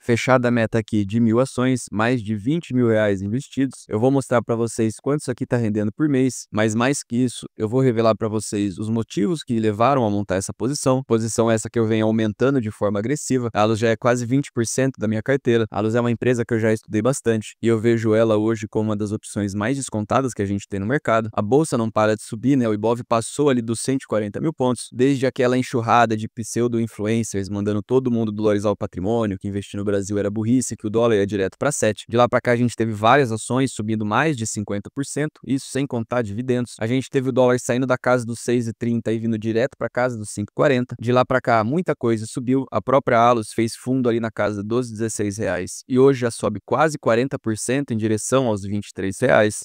Fechada a meta aqui de 1.000 ações, mais de R$ 20.000 investidos. Eu vou mostrar para vocês quanto isso aqui está rendendo por mês, mas mais que isso, eu vou revelar para vocês os motivos que levaram a montar essa posição. Posição essa que eu venho aumentando de forma agressiva. A Allos já é quase 20% da minha carteira. A Allos é uma empresa que eu já estudei bastante e eu vejo ela hoje como uma das opções mais descontadas que a gente tem no mercado. A bolsa não para de subir, né? O Ibov passou ali dos 140 mil pontos, desde aquela enxurrada de pseudo-influencers mandando todo mundo dolarizar o patrimônio, que investir no Brasil era burrice, que o dólar ia direto para 7. De lá para cá a gente teve várias ações subindo mais de 50%, isso sem contar dividendos. A gente teve o dólar saindo da casa dos 6,30 e vindo direto para casa dos 5,40. De lá para cá muita coisa subiu. A própria Allos fez fundo ali na casa dos R$ 16 e hoje já sobe quase 40% em direção aos R$ 23.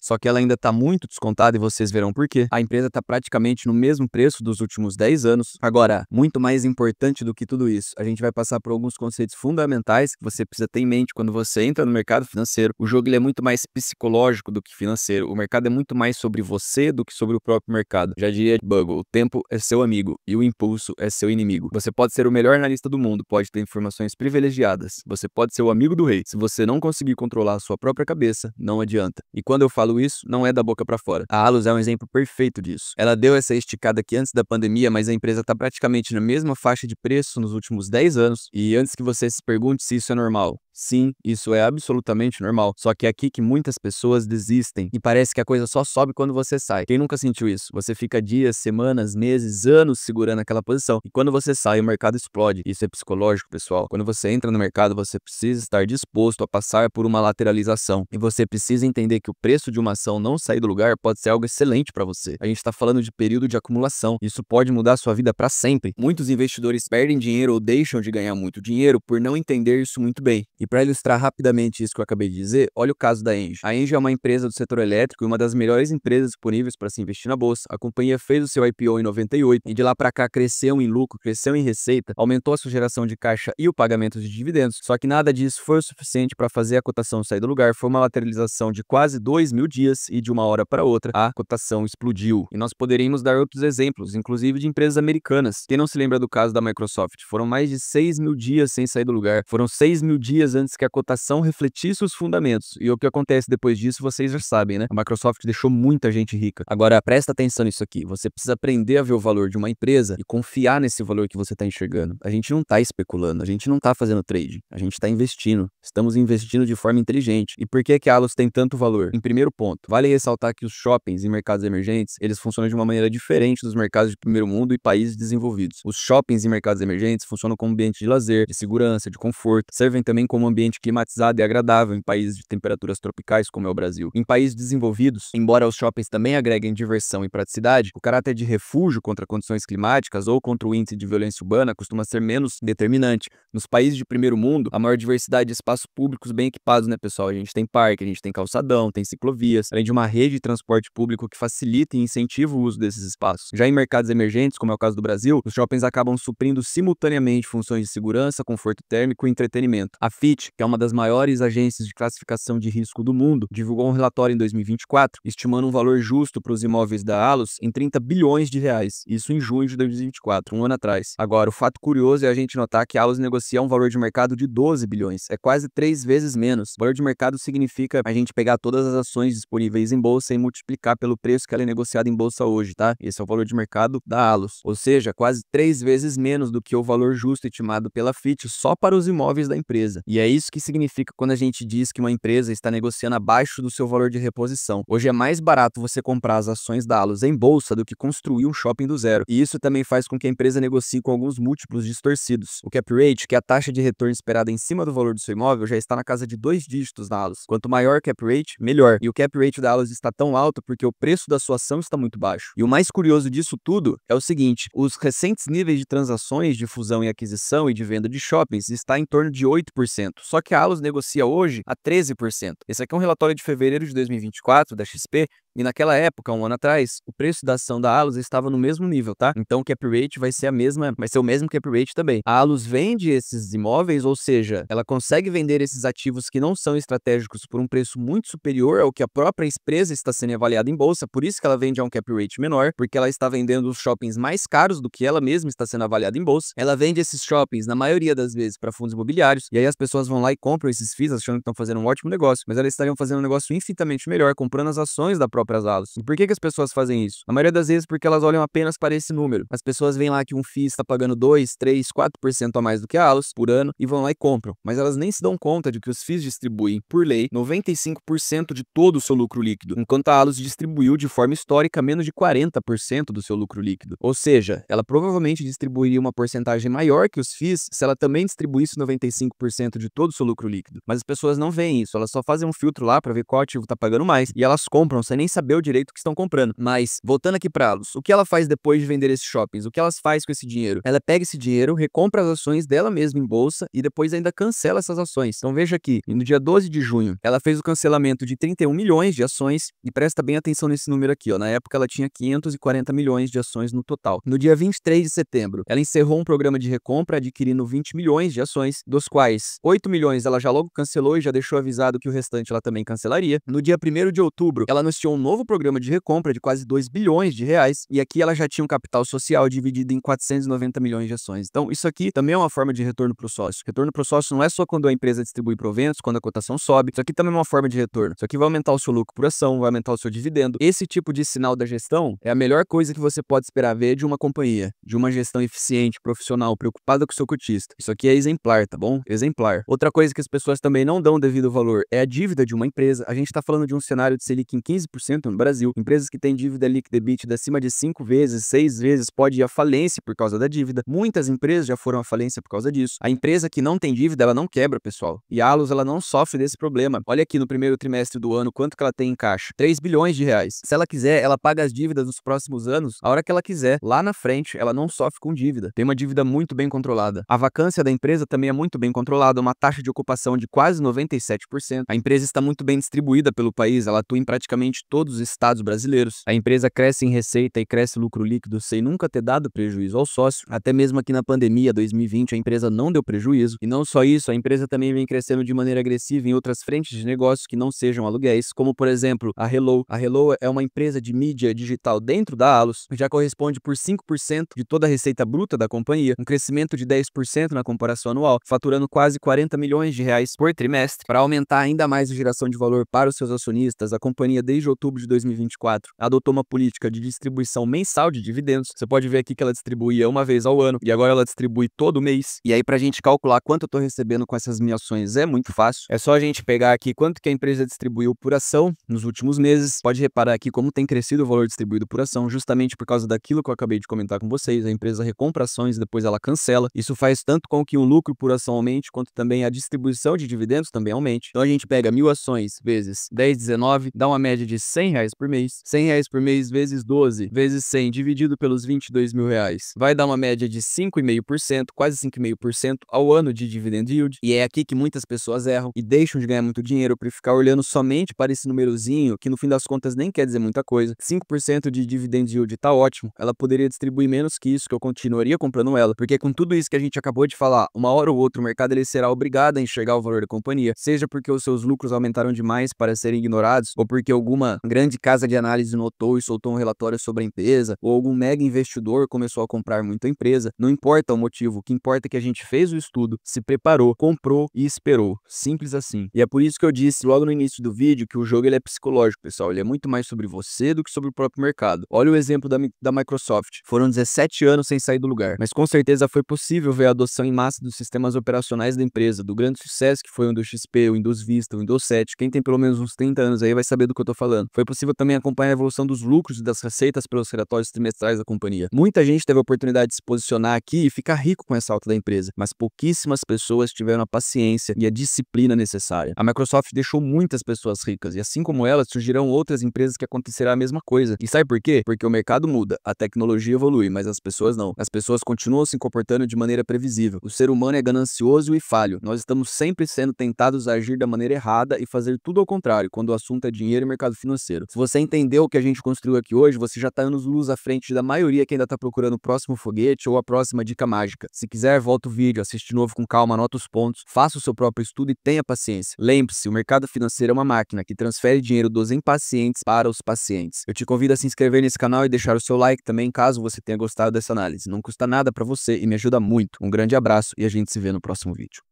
Só que ela ainda está muito descontada e vocês verão por quê. A empresa está praticamente no mesmo preço dos últimos 10 anos. Agora, muito mais importante do que tudo isso, a gente vai passar por alguns conceitos fundamentais que você precisa ter em mente quando você entra no mercado financeiro. O jogo ele é muito mais psicológico do que financeiro. O mercado é muito mais sobre você do que sobre o próprio mercado. Já diria Bogle, o tempo é seu amigo e o impulso é seu inimigo. Você pode ser o melhor analista do mundo, pode ter informações privilegiadas, você pode ser o amigo do rei. Se você não conseguir controlar a sua própria cabeça, não adianta. E quando eu falo isso, não é da boca para fora. A Allos é um exemplo perfeito disso. Ela deu essa esticada aqui antes da pandemia, mas a empresa está praticamente na mesma faixa de preço nos últimos 10 anos. E antes que você se pergunte se isso é normal, sim, isso é absolutamente normal. Só que é aqui que muitas pessoas desistem e parece que a coisa só sobe quando você sai. Quem nunca sentiu isso? Você fica dias, semanas, meses, anos segurando aquela posição e quando você sai o mercado explode. Isso é psicológico, pessoal. Quando você entra no mercado, você precisa estar disposto a passar por uma lateralização e você precisa entender que o preço de uma ação não sair do lugar pode ser algo excelente para você. A gente está falando de período de acumulação. Isso pode mudar a sua vida para sempre. Muitos investidores perdem dinheiro ou deixam de ganhar muito dinheiro por não entender isso muito bem. E para ilustrar rapidamente isso que eu acabei de dizer, olha o caso da Engie. A Engie é uma empresa do setor elétrico e uma das melhores empresas disponíveis para se investir na bolsa. A companhia fez o seu IPO em 98 e de lá para cá cresceu em lucro, cresceu em receita, aumentou a sua geração de caixa e o pagamento de dividendos. Só que nada disso foi o suficiente para fazer a cotação sair do lugar. Foi uma lateralização de quase 2.000 dias e de uma hora para outra a cotação explodiu. E nós poderíamos dar outros exemplos, inclusive de empresas americanas. Quem não se lembra do caso da Microsoft? Foram mais de 6.000 dias sem sair do lugar. Foram 6.000 dias antes que a cotação refletisse os fundamentos. E o que acontece depois disso, vocês já sabem, né? A Microsoft deixou muita gente rica. Agora, presta atenção nisso aqui. Você precisa aprender a ver o valor de uma empresa e confiar nesse valor que você está enxergando. A gente não está especulando, a gente não está fazendo trade. A gente está investindo. Estamos investindo de forma inteligente. E por que que a Allos tem tanto valor? Em primeiro ponto, vale ressaltar que os shoppings em mercados emergentes, eles funcionam de uma maneira diferente dos mercados de primeiro mundo e países desenvolvidos. Os shoppings em mercados emergentes funcionam como ambiente de lazer, de segurança, de conforto, servem também como ambiente climatizado e agradável em países de temperaturas tropicais como é o Brasil. Em países desenvolvidos, embora os shoppings também agreguem diversão e praticidade, o caráter de refúgio contra condições climáticas ou contra o índice de violência urbana costuma ser menos determinante. Nos países de primeiro mundo, a maior diversidade de espaços públicos bem equipados, né, pessoal? A gente tem parque, a gente tem calçadão, tem ciclovias, além de uma rede de transporte público que facilita e incentiva o uso desses espaços. Já em mercados emergentes, como é o caso do Brasil, os shoppings acabam suprindo simultaneamente funções de segurança, conforto térmico e entretenimento. A Fitch, que é uma das maiores agências de classificação de risco do mundo, divulgou um relatório em 2024, estimando um valor justo para os imóveis da Allos em 30 bilhões de reais, isso em junho de 2024, um ano atrás. Agora, o fato curioso é a gente notar que a Allos negocia um valor de mercado de 12 bilhões, é quase 3 vezes menos. O valor de mercado significa a gente pegar todas as ações disponíveis em bolsa e multiplicar pelo preço que ela é negociada em bolsa hoje, tá? Esse é o valor de mercado da Allos, ou seja, quase 3 vezes menos do que o valor justo estimado pela Fitch só para os imóveis da empresa. E é isso que significa quando a gente diz que uma empresa está negociando abaixo do seu valor de reposição. Hoje é mais barato você comprar as ações da Allos em bolsa do que construir um shopping do zero. E isso também faz com que a empresa negocie com alguns múltiplos distorcidos. O cap rate, que é a taxa de retorno esperada em cima do valor do seu imóvel, já está na casa de 2 dígitos na Allos. Quanto maior o cap rate, melhor. E o cap rate da Allos está tão alto porque o preço da sua ação está muito baixo. E o mais curioso disso tudo é o seguinte: os recentes níveis de transações de fusão e aquisição e de venda de shoppings está em torno de 8%. Só que a Allos negocia hoje a 13%. Esse aqui é um relatório de fevereiro de 2024 da XP. E naquela época, um ano atrás, o preço da ação da Allos estava no mesmo nível, tá? Então o cap rate vai ser o mesmo cap rate também. A Allos vende esses imóveis, ou seja, ela consegue vender esses ativos que não são estratégicos por um preço muito superior ao que a própria empresa está sendo avaliada em bolsa, por isso que ela vende a um cap rate menor, porque ela está vendendo os shoppings mais caros do que ela mesma está sendo avaliada em bolsa. Ela vende esses shoppings, na maioria das vezes, para fundos imobiliários, e aí as pessoas pessoas vão lá e compram esses FIIs achando que estão fazendo um ótimo negócio, mas elas estariam fazendo um negócio infinitamente melhor comprando as ações da própria Allos. E por que as pessoas fazem isso? A maioria das vezes porque elas olham apenas para esse número. As pessoas veem lá que um FII está pagando 2, 3, 4% a mais do que a Allos por ano e vão lá e compram. Mas elas nem se dão conta de que os FIIs distribuem, por lei, 95% de todo o seu lucro líquido, enquanto a Allos distribuiu de forma histórica menos de 40% do seu lucro líquido. Ou seja, ela provavelmente distribuiria uma porcentagem maior que os FIIs se ela também distribuísse 95% de todo o seu lucro líquido. Mas as pessoas não veem isso, elas só fazem um filtro lá para ver qual ativo está pagando mais e elas compram sem nem saber o direito que estão comprando. Mas, voltando aqui para Allos, o que ela faz depois de vender esses shoppings? O que elas fazem com esse dinheiro? Ela pega esse dinheiro, recompra as ações dela mesma em bolsa e depois ainda cancela essas ações. Então veja aqui, no dia 12 de junho, ela fez o cancelamento de 31 milhões de ações e presta bem atenção nesse número aqui, ó. Na época ela tinha 540 milhões de ações no total. No dia 23 de setembro, ela encerrou um programa de recompra adquirindo 20 milhões de ações, dos quais 8 milhões ela já logo cancelou e já deixou avisado que o restante ela também cancelaria. No dia 1º de outubro, ela anunciou um novo programa de recompra de quase 2 bilhões de reais e aqui ela já tinha um capital social dividido em 490 milhões de ações. Então isso aqui também é uma forma de retorno para o sócio. Retorno para o sócio não é só quando a empresa distribui proventos, quando a cotação sobe. Isso aqui também é uma forma de retorno. Isso aqui vai aumentar o seu lucro por ação, vai aumentar o seu dividendo. Esse tipo de sinal da gestão é a melhor coisa que você pode esperar ver de uma companhia, de uma gestão eficiente, profissional, preocupada com o seu cotista. Isso aqui é exemplar, tá bom? Exemplar. Outra coisa que as pessoas também não dão devido valor é a dívida de uma empresa. A gente está falando de um cenário de Selic em 15% no Brasil. Empresas que têm dívida líquida EBITDA acima de 5 vezes, 6 vezes, pode ir à falência por causa da dívida. Muitas empresas já foram à falência por causa disso. A empresa que não tem dívida, ela não quebra, pessoal. E a Allos, ela não sofre desse problema. Olha aqui no primeiro trimestre do ano, quanto que ela tem em caixa? 3 bilhões de reais. Se ela quiser, ela paga as dívidas nos próximos anos, a hora que ela quiser. Lá na frente, ela não sofre com dívida. Tem uma dívida muito bem controlada. A vacância da empresa também é muito bem controlada, uma taxa de ocupação de quase 97%. A empresa está muito bem distribuída pelo país, ela atua em praticamente todos os estados brasileiros. A empresa cresce em receita e cresce lucro líquido sem nunca ter dado prejuízo ao sócio. Até mesmo aqui na pandemia 2020, a empresa não deu prejuízo. E não só isso, a empresa também vem crescendo de maneira agressiva em outras frentes de negócios que não sejam aluguéis, como por exemplo, a Hello. A Hello é uma empresa de mídia digital dentro da Allos, já corresponde por 5% de toda a receita bruta da companhia, um crescimento de 10% na comparação anual, faturando quase 40 milhões de reais por trimestre. Para aumentar ainda mais a geração de valor para os seus acionistas, a companhia desde outubro de 2024 adotou uma política de distribuição mensal de dividendos. Você pode ver aqui que ela distribuía uma vez ao ano e agora ela distribui todo mês. E aí, para a gente calcular quanto eu estou recebendo com essas minhas ações é muito fácil. É só a gente pegar aqui quanto que a empresa distribuiu por ação nos últimos meses. Pode reparar aqui como tem crescido o valor distribuído por ação, justamente por causa daquilo que eu acabei de comentar com vocês. A empresa recompra ações e depois ela cancela. Isso faz tanto com que o lucro por ação aumente, quanto também a distribuição de dividendos também aumente. Então a gente pega 1.000 ações vezes 10, 19, dá uma média de R$ 100 por mês. R$ 100 por mês vezes 12, vezes 100, dividido pelos 22 mil reais. Vai dar uma média de 5,5%, quase 5,5% ao ano de dividend yield. E é aqui que muitas pessoas erram e deixam de ganhar muito dinheiro por ficar olhando somente para esse númerozinho, que no fim das contas nem quer dizer muita coisa. 5% de dividend yield tá ótimo. Ela poderia distribuir menos que isso, que eu continuaria comprando ela, porque com tudo isso que a gente acabou de falar, uma hora ou outra o mercado ele será obrigado a enxergar o valor da companhia, seja porque os seus lucros aumentaram demais para serem ignorados, ou porque alguma grande casa de análise notou e soltou um relatório sobre a empresa, ou algum mega investidor começou a comprar muito a empresa. Não importa o motivo, o que importa é que a gente fez o estudo, se preparou, comprou e esperou. Simples assim. E é por isso que eu disse logo no início do vídeo que o jogo ele é psicológico, pessoal. Ele é muito mais sobre você do que sobre o próprio mercado. Olha o exemplo da Microsoft. Foram 17 anos sem sair do lugar, mas com certeza foi possível ver a adoção em massa dos sistemas operacionais da empresa, do grande sucesso que foi o Windows XP, o Windows Vista, o Windows 7. Quem tem pelo menos uns 30 anos aí vai saber do que eu tô falando. Foi possível também acompanhar a evolução dos lucros e das receitas pelos relatórios trimestrais da companhia. Muita gente teve a oportunidade de se posicionar aqui e ficar rico com essa alta da empresa, mas pouquíssimas pessoas tiveram a paciência e a disciplina necessária. A Microsoft deixou muitas pessoas ricas e assim como elas, surgirão outras empresas que acontecerá a mesma coisa. E sabe por quê? Porque o mercado muda, a tecnologia evolui, mas as pessoas não. As pessoas continuam se comportando de maneira previsível. O ser humano é ganancioso e falho. Nós estamos sempre sendo tentados a agir da maneira errada e fazer tudo ao contrário, quando o assunto é dinheiro e mercado financeiro. Se você entendeu o que a gente construiu aqui hoje, você já tá anos-luz à frente da maioria que ainda tá procurando o próximo foguete ou a próxima dica mágica. Se quiser, volta o vídeo, assiste de novo com calma, anota os pontos, faça o seu próprio estudo e tenha paciência. Lembre-se, o mercado financeiro é uma máquina que transfere dinheiro dos impacientes para os pacientes. Eu te convido a se inscrever nesse canal e deixar o seu like também, caso você tenha gostado dessa análise. Não custa nada pra você e me ajuda muito. Um grande abraço e a gente se vê no próximo vídeo.